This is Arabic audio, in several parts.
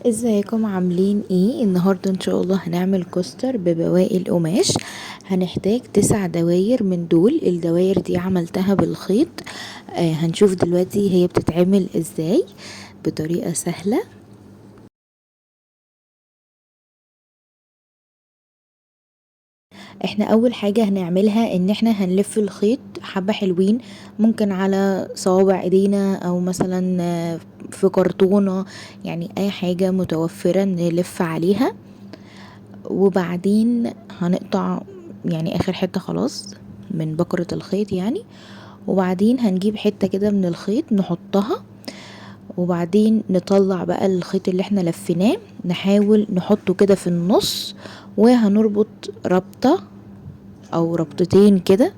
ازيكم عاملين ايه؟ النهاردة ان شاء الله هنعمل كوستر ببواقي القماش. هنحتاج 9 دواير من دول. الدواير دي عملتها بالخيط. هنشوف دلوقتي هي بتتعمل ازاي بطريقة سهلة. احنا اول حاجة هنعملها ان احنا هنلف الخيط حبة حلوين، ممكن على صوابع ايدينا او مثلا في كرتونة، يعني اي حاجة متوفرة نلف عليها. وبعدين هنقطع يعني اخر حتة خلاص من بكرة الخيط يعني. وبعدين هنجيب حتة كده من الخيط نحطها، وبعدين نطلع بقى الخيط اللي احنا لفيناه، نحاول نحطه كده في النص، وهنربط ربطة او ربطتين كده.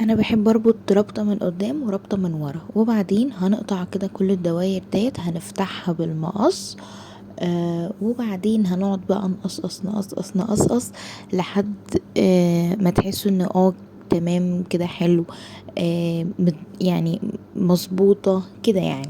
انا بحب اربط ربطة من قدام وربطة من ورا، وبعدين هنقطع كده كل الدواير ديت، هنفتحها بالمقص. وبعدين هنقعد بقى نقصقص نقصقص نقصقص لحد ما تحسوا ان تمام كده حلو. يعني مظبوطة كده يعني.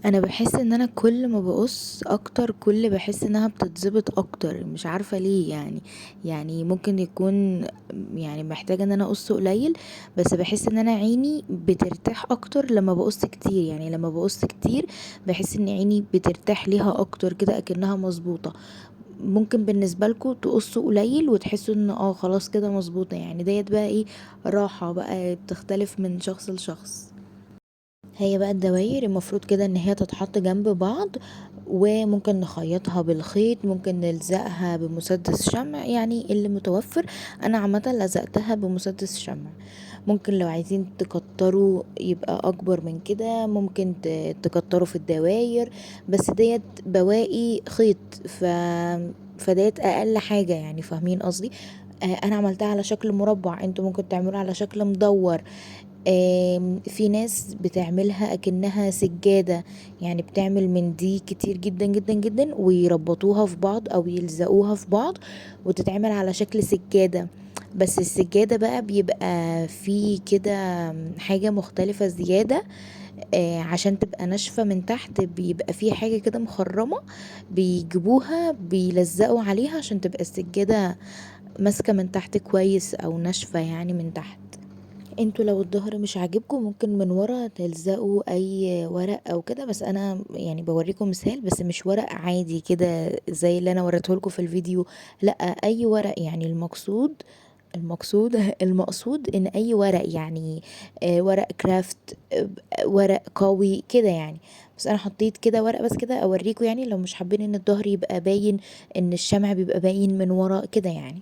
انا بحس ان انا كل ما بقص اكتر كل بحس انها بتتظبط اكتر، مش عارفة ليه يعني. يعني ممكن يكون يعني محتاجة ان انا اقص قليل، بس بحس ان انا عيني بترتاح اكتر لما بقص كتير. يعني لما بقص كتير بحس ان عيني بترتاح ليها اكتر كده اكنها مظبوطة. ممكن بالنسبة لكم تقصوا قليل وتحسوا ان خلاص كده مظبوطة، يعني ديت بقى ايه، راحة بقى بتختلف من شخص لشخص. هي بقى الدواير المفروض كده ان هي تتحط جنب بعض، وممكن نخيطها بالخيط، ممكن نلزقها بمسدس شمع، يعني اللي متوفر. انا عامه لزقتها بمسدس شمع. ممكن لو عايزين تكتروا يبقى اكبر من كده، ممكن تكتروا في الدواير، بس ديت بواقي خيط فديت اقل حاجه، يعني فاهمين قصدي. انا عملتها على شكل مربع، انتوا ممكن تعملوا على شكل مدور. في ناس بتعملها اكنها سجادة، يعني بتعمل من دي كتير جدا جدا جدا ويربطوها في بعض او يلزقوها في بعض وتتعمل على شكل سجادة. بس السجادة بقى بيبقى في كده حاجة مختلفة زيادة. عشان تبقى ناشفة من تحت بيبقى في حاجة كده مخرمة، بيجيبوها بيلزقوا عليها عشان تبقى السجادة ماسكة من تحت كويس او ناشفة يعني من تحت. انتوا لو الظهر مش عاجبكم ممكن من ورا تلزقوا اي ورق او كده، بس انا يعني بوريكم مثال، بس مش ورق عادي كده زي اللي انا وريته لكم في الفيديو. لا، اي ورق، يعني المقصود المقصود ان اي ورق يعني ورق كرافت، ورق قوي كده يعني. بس انا حطيت كده ورق بس كده اوريكم، يعني لو مش حابين ان الظهر يبقى باين، ان الشمع بيبقى باين من ورا كده يعني.